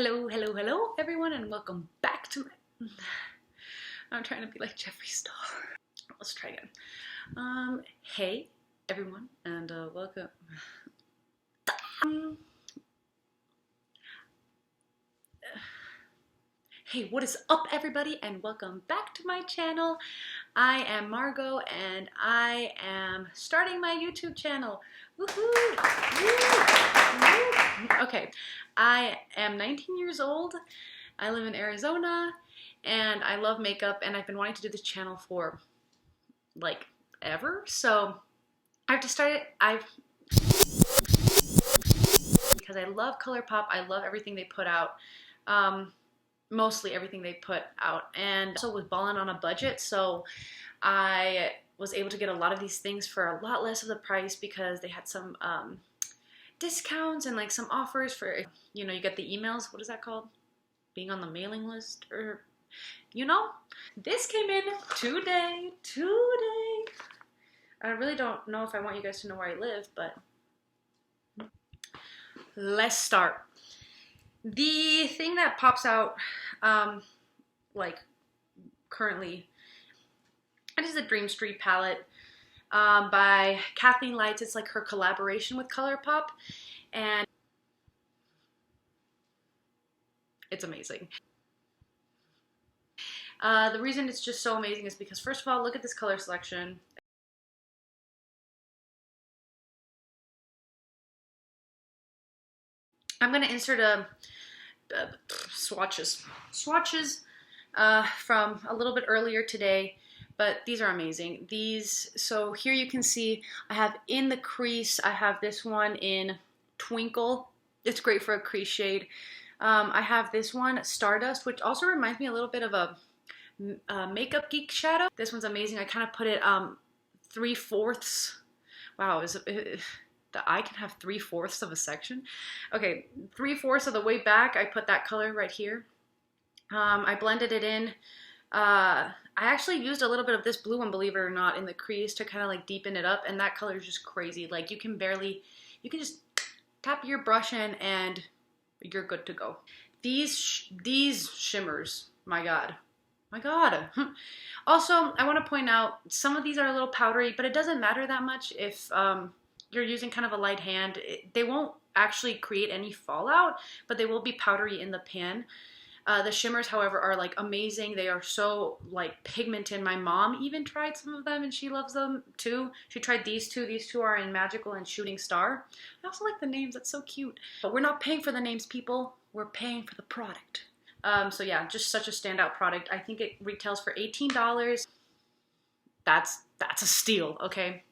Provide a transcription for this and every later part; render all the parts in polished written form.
Hello everyone, and welcome back to my... I'm trying to be like Jeffree Star. Let's try again. Hey everyone, and welcome. Hey, what is up everybody, and welcome back to my channel. I am Margot, and I am starting my YouTube channel. Woohoo! Woo! Okay, I am 19 years old. I live in Arizona, and I love makeup, and I've been wanting to do this channel for like ever. So I've decided because I love Colourpop. I love everything they put out. Mostly everything they put out, and also was balling on a budget, so I was able to get a lot of these things for a lot less of the price because they had some discounts and like some offers for, you know, you get the emails. What is that called? Being on the mailing list, or you know? This came in today. I really don't know if I want you guys to know where I live, but let's start. The thing that pops out, like currently, it is the Dream Street palette by Kathleen Lights. It's like her collaboration with Colourpop, and it's amazing. The reason it's just so amazing is because, first of all, look at this color selection. I'm going to insert swatches from a little bit earlier today, but these are amazing. So here you can see I have in the crease, I have this one in Twinkle. It's great for a crease shade. I have this one, Stardust, which also reminds me a little bit of a Makeup Geek shadow. This one's amazing. I kind of put it 3/4. Wow, the eye can have 3/4 of a section. Okay, 3/4 of the way back, I put that color right here. I blended it in. I actually used a little bit of this blue one, believe it or not, in the crease to kind of like deepen it up, and that color is just crazy. Like you can just tap your brush in and you're good to go. These shimmers, my God. Also, I want to point out, some of these are a little powdery, but it doesn't matter that much if you're using kind of a light hand. They won't actually create any fallout, but they will be powdery in the pan. The shimmers, however, are like amazing. They are so like pigmented. My mom even tried some of them and she loves them too. She tried these two. These two are in Magical and Shooting Star. I also like the names. That's so cute. But we're not paying for the names, people. We're paying for the product. So yeah, just such a standout product. I think it retails for $18. That's a steal, okay?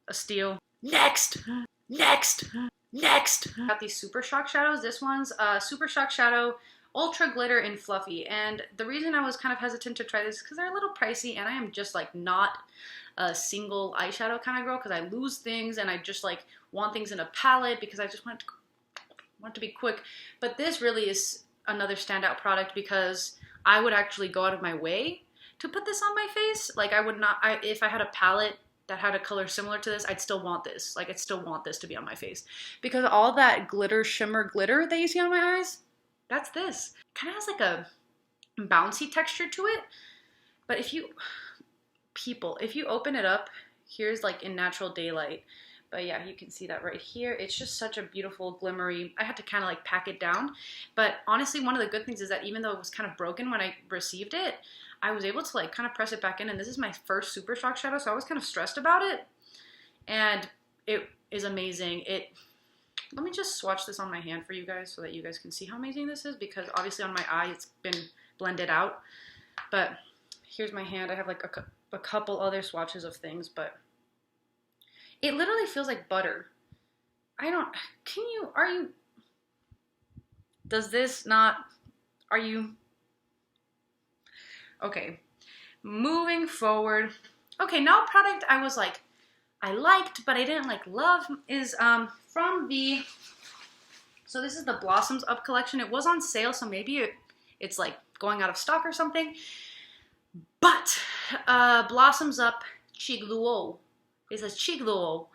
A steal. Next. Got these Supershock shadows. This one's Supershock shadow, ultra glitter and fluffy. And the reason I was kind of hesitant to try this is because they're a little pricey, and I am just like not a single eyeshadow kind of girl because I lose things and I just like want things in a palette because I just want to be quick. But this really is another standout product because I would actually go out of my way to put this on my face. Like I would not, if I had a palette that had a color similar to this, I'd still want this. Like I'd still want this to be on my face because all that glitter, shimmer glitter that you see on my eyes, that's this. Kind of has like a bouncy texture to it. But if you open it up, here's like in natural daylight. But yeah, you can see that right here. It's just such a beautiful glimmery. I had to kind of like pack it down. But honestly, one of the good things is that even though it was kind of broken when I received it, I was able to like kind of press it back in. And this is my first Supershock shadow, so I was kind of stressed about it. And it is amazing. Let me just swatch this on my hand for you guys so that you guys can see how amazing this is, because obviously on my eye it's been blended out. But here's my hand. I have like a couple other swatches of things, but it literally feels like butter. Okay, moving forward. Okay, now a product I was like, I liked, but I didn't like love is so this is the Blossoms Up collection. It was on sale, so maybe it's like going out of stock or something. But Blossoms Up Cheek Luo. It says Cheek Luo.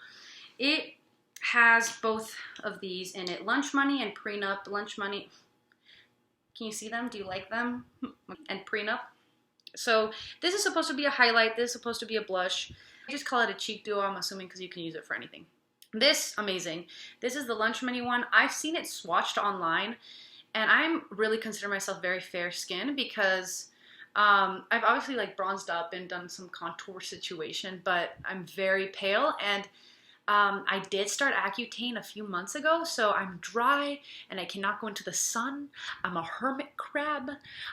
It has both of these in it. Lunch Money and Prenup. Lunch Money. Can you see them? Do you like them? And Prenup. So this is supposed to be a highlight. This is supposed to be a blush. I just call it a cheek duo, I'm assuming, because you can use it for anything. This, amazing. This is the Lunch Money one. I've seen it swatched online, and I'm really consider myself very fair skin because I've obviously like bronzed up and done some contour situation, but I'm very pale, and I did start Accutane a few months ago, so I'm dry and I cannot go into the sun. I'm a hermit crab.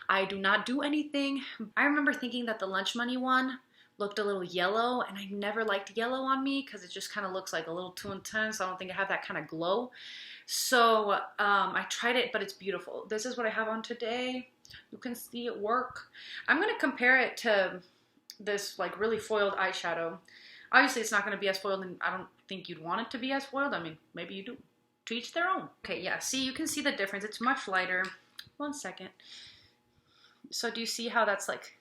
I do not do anything. I remember thinking that the Lunch Money one looked a little yellow, and I never liked yellow on me because it just kind of looks like a little too intense. I don't think I have that kind of glow. So I tried it, but it's beautiful. This is what I have on today. You can see it work. I'm going to compare it to this like really foiled eyeshadow. Obviously, it's not going to be as foiled, and I don't think you'd want it to be as foiled. I mean, maybe you do. To each their own. Okay, yeah, see, you can see the difference. It's much lighter. 1 second. So do you see how that's like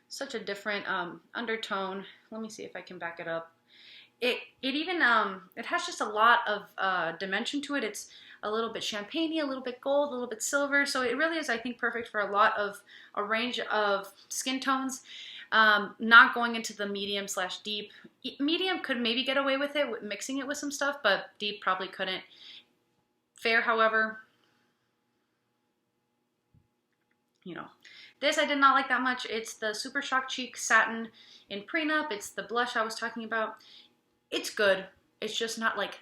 such a different undertone? Let me see if I can back it up. It even, it has just a lot of dimension to it. It's a little bit champagne-y, a little bit gold, a little bit silver. So it really is, I think, perfect for a range of skin tones. Not going into the medium / deep. Medium could maybe get away with it, mixing it with some stuff, but deep probably couldn't. Fair, however, you know, this I did not like that much. It's the Supershock Cheek Satin in Prenup. It's the blush I was talking about. It's good. It's just not like,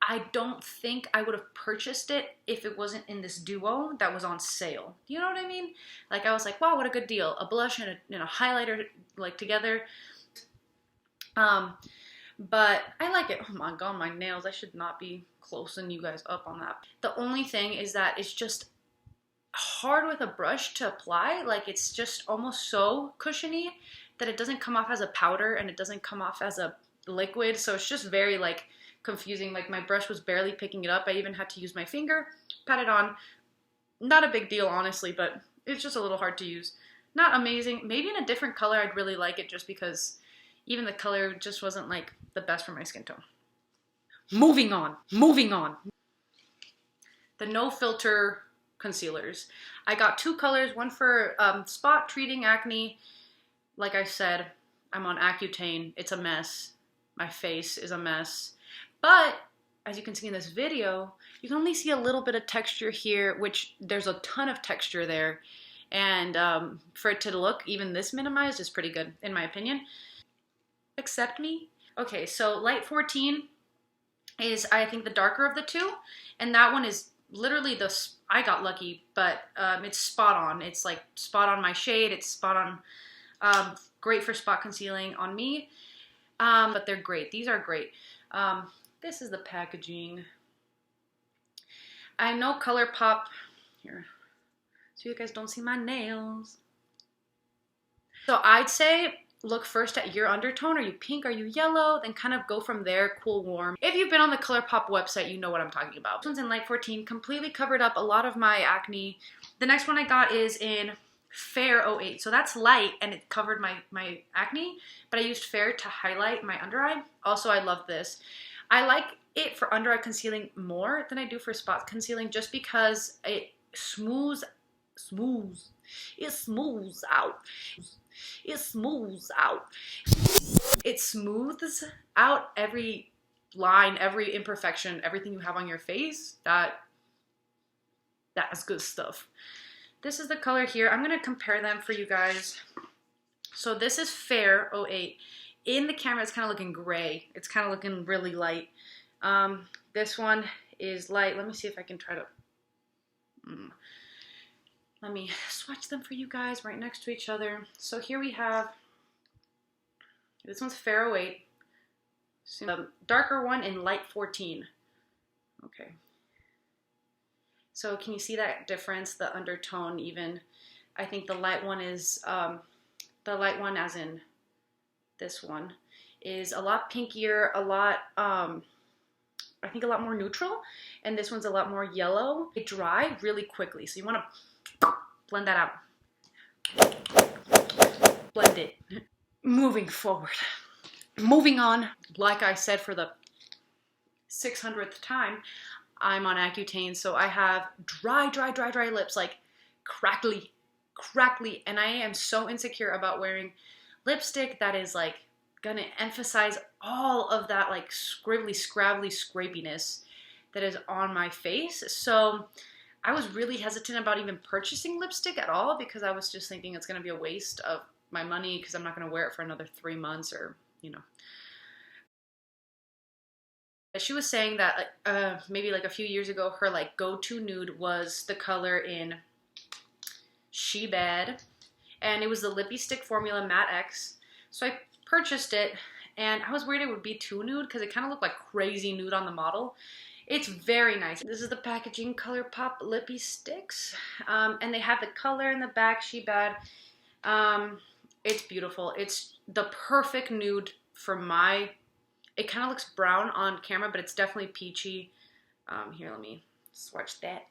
I don't think I would have purchased it if it wasn't in this duo that was on sale. You know what I mean? Like, I was like, wow, what a good deal. A blush and a highlighter, like, together. But I like it. Oh my god, my nails. I should not be closing you guys up on that. The only thing is that it's just hard with a brush to apply. Like, it's just almost so cushiony that it doesn't come off as a powder and it doesn't come off as a liquid. So it's just very, like, confusing. Like, my brush was barely picking it up. I even had to use my finger, pat it on. Not a big deal, honestly, but it's just a little hard to use. Not amazing. Maybe in a different color I'd really like it, just because even the color just wasn't like the best for my skin tone. Moving on. The no filter concealers. I got 2 colors, one for spot treating acne. Like I said, I'm on Accutane. It's a mess. My face is a mess. But as you can see in this video, you can only see a little bit of texture here, which there's a ton of texture there. And for it to look even this minimized is pretty good, in my opinion. Accept me. Okay, so light 14 is, I think, the darker of the 2. And that one is literally I got lucky, but it's spot on. It's like spot on my shade. It's spot on, great for spot concealing on me. But they're great. These are great. This is the packaging. I know Colourpop, here, so you guys don't see my nails. So I'd say look first at your undertone. Are you pink? Are you yellow? Then kind of go from there, cool, warm. If you've been on the Colourpop website, you know what I'm talking about. This one's in light 14, completely covered up a lot of my acne. The next one I got is in Fair 08. So that's light and it covered my acne, but I used Fair to highlight my under eye. Also, I love this. I like it for under eye concealing more than I do for spot concealing, just because it smooths out. It smooths out every line, every imperfection, everything you have on your face. That's good stuff. This is the color here. I'm going to compare them for you guys. So this is Fair 08. In the camera, it's kind of looking gray. It's kind of looking really light. This one is light. Let me see if I can try to... Let me swatch them for you guys right next to each other. So here we have... This one's Fair 08. So the darker one in light 14. Okay. So can you see that difference? The undertone even. I think the light one is... the light one, as in this one, is a lot pinkier, a lot, I think a lot more neutral, and this one's a lot more yellow. They dry really quickly, so you want to blend that out. Blend it. Moving forward. Moving on, like I said for the 600th time, I'm on Accutane, so I have dry lips, like crackly, and I am so insecure about wearing lipstick that is like gonna emphasize all of that like scribbly, scrabbly scrapiness that is on my face. So I was really hesitant about even purchasing lipstick at all because I was just thinking it's gonna be a waste of my money because I'm not gonna wear it for another 3 months or, you know. She was saying that maybe like a few years ago, her like go-to nude was the color in She Bad, and it was the Lippie Stick Formula Matte X. So I purchased it, and I was worried it would be too nude because it kind of looked like crazy nude on the model. It's very nice. This is the packaging, Colourpop Lippie Sticks, and they have the color in the back, She Bad. It's beautiful. It's the perfect nude for my. It kind of looks brown on camera, but it's definitely peachy. Here, let me swatch that.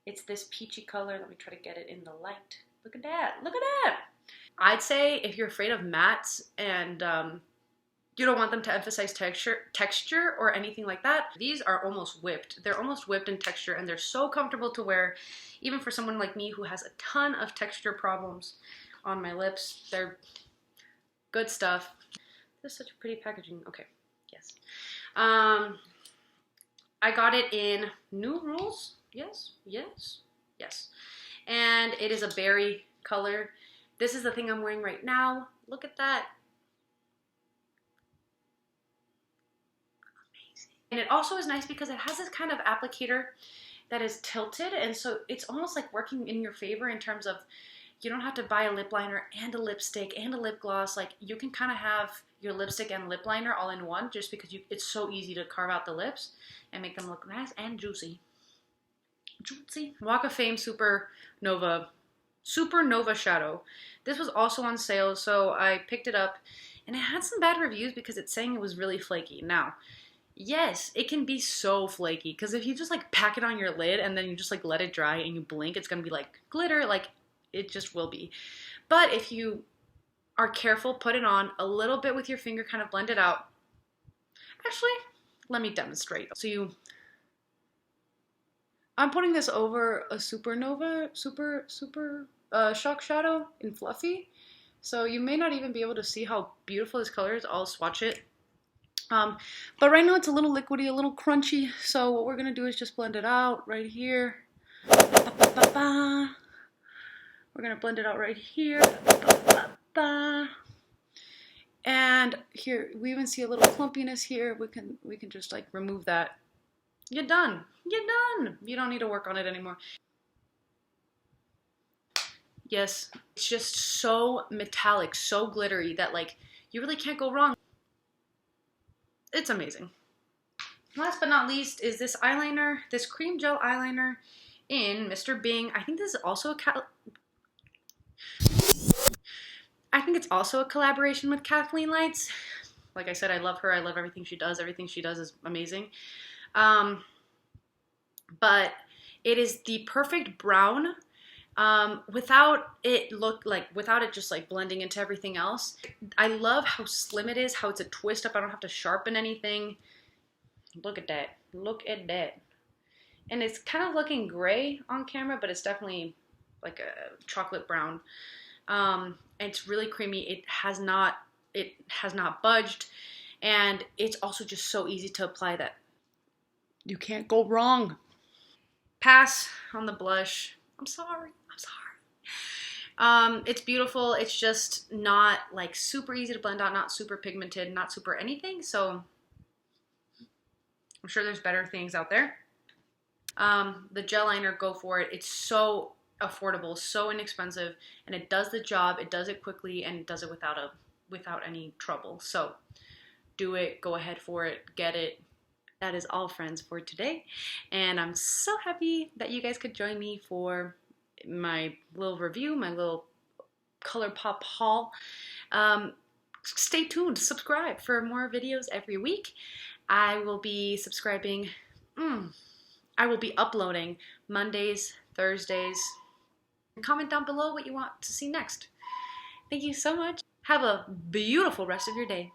It's this peachy color. Let me try to get it in the light. Look at that. Look at that. I'd say if you're afraid of mattes and you don't want them to emphasize texture or anything like that, these are almost whipped. They're almost whipped in texture, and they're so comfortable to wear, even for someone like me who has a ton of texture problems on my lips. They're good stuff. This is such a pretty packaging. Okay. Yes. I got it in New Rules. Yes. And it is a berry color. This is the thing I'm wearing right now. Look at that. Amazing. And it also is nice because it has this kind of applicator that is tilted, and so it's almost like working in your favor in terms of you don't have to buy a lip liner and a lipstick and a lip gloss. Like, you can kind of have your lipstick and lip liner all in one just because it's so easy to carve out the lips and make them look nice and juicy. Walk of Fame Supernova shadow. This was also on sale, so I picked it up, and it had some bad reviews because it's saying it was really flaky. Now, yes, it can be so flaky because if you just like pack it on your lid and then you just like let it dry and you blink, it's gonna be like glitter. Like, it just will be. But if you are careful, put it on a little bit with your finger, kind of blend it out. Actually, let me demonstrate. So I'm putting this over a Supernova, Shock shadow in Fluffy. So you may not even be able to see how beautiful this color is. I'll swatch it. But right now it's a little liquidy, a little crunchy. So what we're gonna do is just blend it out right here. We're gonna blend it out right here. And here, we even see a little clumpiness here. We can just like remove that. You're done. You're done. You don't need to work on it anymore. Yes, it's just so metallic, so glittery that like you really can't go wrong. It's amazing. Last but not least is this eyeliner, this cream gel eyeliner in Mr.Bing. I think this is also it's also a collaboration with Kathleen Lights. Like I said, I love her. I love everything she does. Everything she does is amazing. But it is the perfect brown without it just like blending into everything else. I love how slim it is, how it's a twist up. I don't have to sharpen anything. Look at that. Look at that. And it's kind of looking gray on camera, but it's definitely like a chocolate brown. And it's really creamy. It has not budged, and it's also just so easy to apply that you can't go wrong. Pass on the blush. I'm sorry. It's beautiful. It's just not like super easy to blend out, not super pigmented, not super anything. So I'm sure there's better things out there. The gel liner, go for it. It's so affordable, so inexpensive, and it does the job. It does it quickly, and it does it without any trouble. So do it. Go ahead for it. Get it. That is all, friends, for today, and I'm so happy that you guys could join me for my little review, my little Colourpop haul. Stay tuned. Subscribe for more videos every week. I will be subscribing. I will be uploading Mondays, Thursdays. Comment down below what you want to see next. Thank you so much. Have a beautiful rest of your day.